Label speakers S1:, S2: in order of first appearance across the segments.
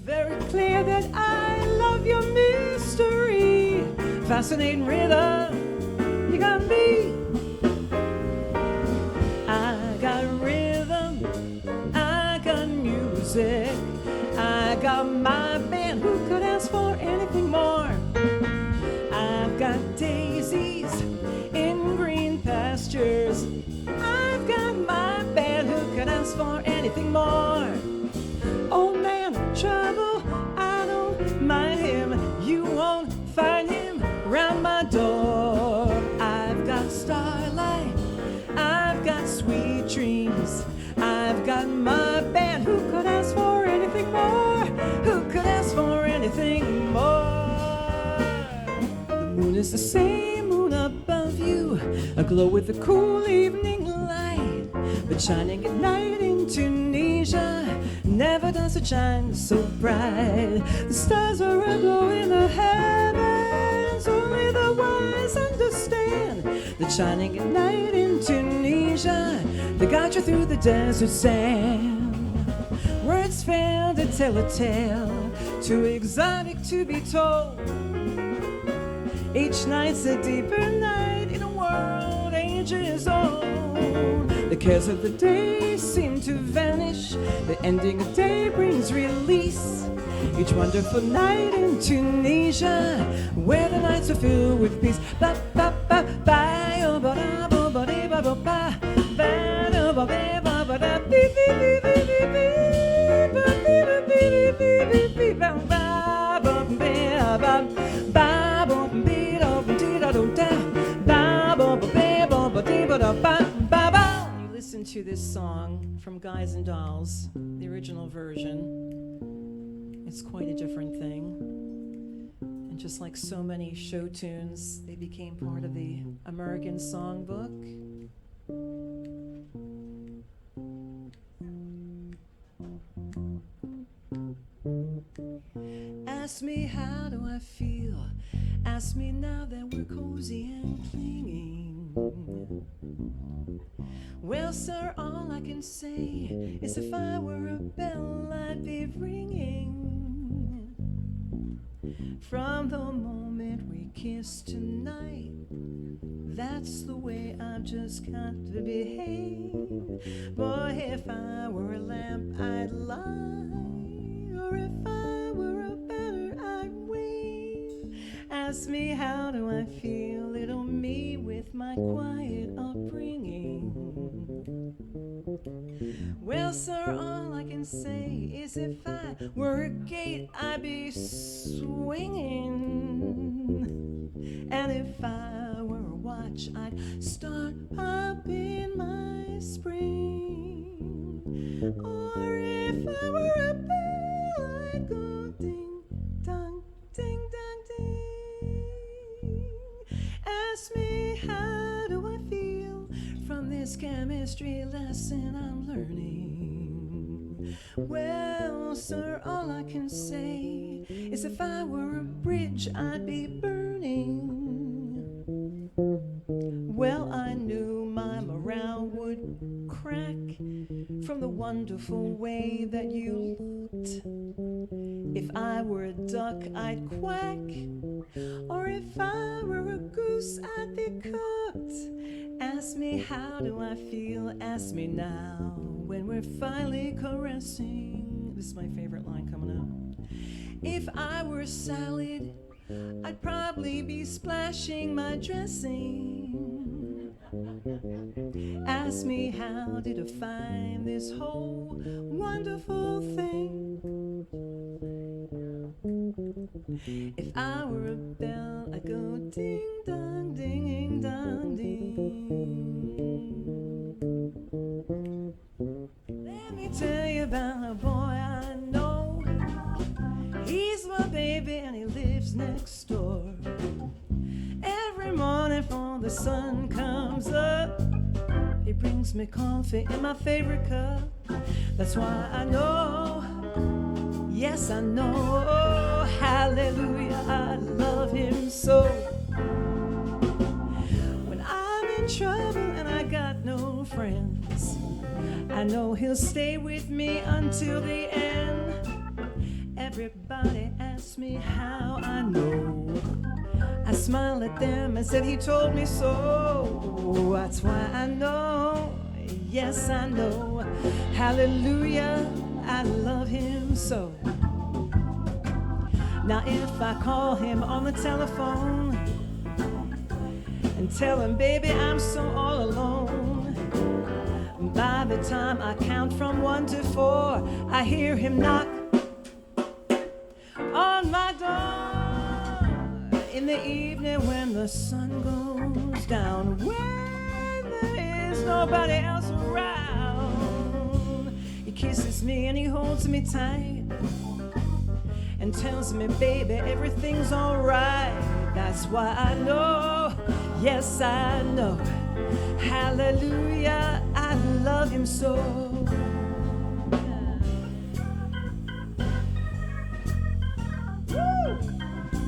S1: very clear that I love your mystery. Fascinating rhythm, you got me. I got rhythm, I got music, I got my band. Who could ask for anything more? I've got daisies in green pastures. I've got my band. Who could ask for anything more? Old man, trouble, I don't mind him. You won't find him round my door. I've got starlight, I've got sweet dreams, I've got my band. Who could ask for anything more? Who could ask for anything more? The moon is the same moon above you, aglow with the cool evening light, but shining at night in Tunisia. Never does it shine so bright. The stars are aglow in the heavens. Only the wise understand that shining at night in Tunisia, they guide you through the desert sand. Words fail to tell a tale, too exotic to be told. Each night's a deeper night in a world ages old. The cares of the day seem to vanish. The ending of day brings release. Each wonderful night in Tunisia, where the nights are filled with peace. Ba ba ba ba yo ba da ba ba dee ba ba ba ba da ba ba ba ba da bee bee bee bee bee bee ba bee bee bee bee bee bee ba ba ba bee ba ba ba bee da dee da do da ba ba ba bee ba ba dee ba da ba ba ba. Listen to this song from Guys and Dolls, the original version. It's quite a different thing. And just like so many show tunes, they became part of the American Songbook. Ask me how do I feel. Ask me now that we're cozy and clinging. Well, sir, all I can say is if I were a bell, I'd be ringing. From the moment we kissed tonight, that's the way I've just got to behave. Boy, if I were a lamp, I'd light, or if I were a banner, I'd wave. Ask me how do I feel, little me with my quiet upbringing. Well, sir, all I can say is if I were a gate, I'd be swinging. And if I were a watch, I'd start popping my spring. Or if I were a bell, I'd go ding dong, ding dong, ding. Ask me how do I feel from this chemistry lesson I'm learning. Well, sir, all I can say is if I were a bridge, I'd be burning. Well, I knew my morale would crack from the wonderful way that you looked. If I were a duck, I'd quack. Or if I were a goose, I'd be cooked. Ask me how do I feel, ask me now when we're finally caressing. This is my favorite line coming up. If I were a salad, I'd probably be splashing my dressing. Ask me how did I find this whole wonderful thing. If I were a bell, I'd go ding dong, ding dong, ding. Let me tell you about a boy I know. He's my baby and he lives next door. Every morning before the sun comes up, he brings me coffee in my favorite cup. That's why I know, yes I know, oh, hallelujah, I love him so. When I'm in trouble and I got no friends, I know he'll stay with me until the end. Everybody asks me how I know. I smile at them and said he told me so. That's why I know, yes I know. Hallelujah, I love him so. Now if I call him on the telephone and tell him, baby, I'm so all alone, by the time I count from 1 to 4, I hear him knock on my door. In the evening when the sun goes down, when there is nobody else around, he kisses me and he holds me tight and tells me, baby, everything's alright. That's why I know, yes I know. Hallelujah, I love him so. Woo!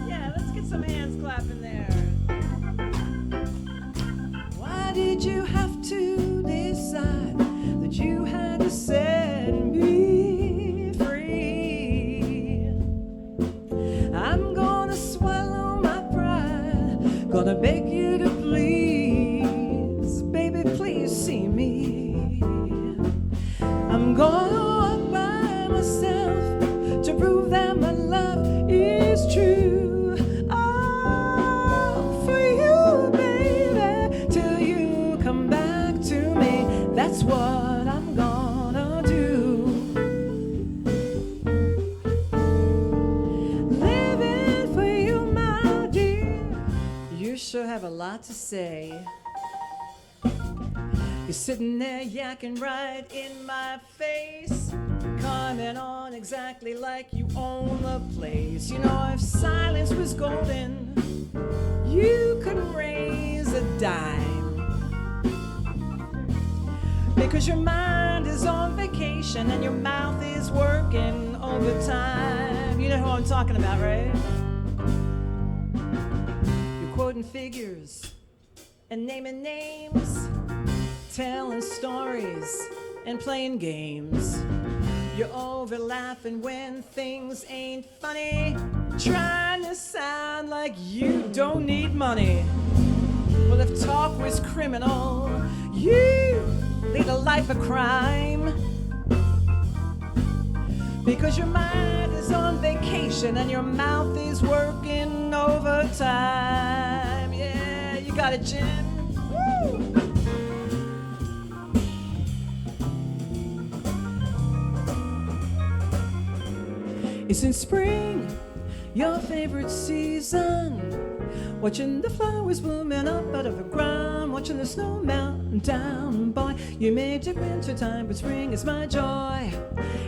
S1: Yeah, let's get some hands clapping there. Why did you have to decide that you had to set me free? I'm gonna swallow my pride, gonna beg you to please, baby, please see me. I'm gonna walk by myself to prove that my love is true. Oh, for you, baby, till you come back to me. That's what I'm gonna do. Living for you, my dear. You sure have a lot to say. You're sitting there yakking right in my face, comment on exactly like you own the place. You know, if silence was golden, you couldn't raise a dime, because your mind is on vacation and your mouth is working overtime. You know who I'm talking about, right? You're quoting figures and naming names, telling stories and playing games. You're over laughing when things ain't funny, trying to sound like you don't need money. Well, if talk was criminal, you lead a life of crime, because your mind is on vacation and your mouth is working overtime. Yeah, you got it, Jim. Woo! It's in spring, your favorite season, watching the flowers blooming up out of the ground, watching the snow melt down. Boy, you made it winter time, but spring is my joy.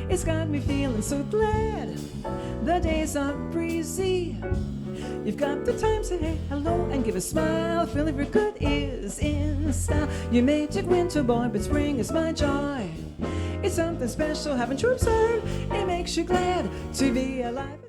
S1: It's got me feeling so glad. The days are breezy. You've got the time to say hello and give a smile. Feeling real good is in style. You made it winter, boy, but spring is my joy. It's something special, haven't you observed? It makes you glad to be alive.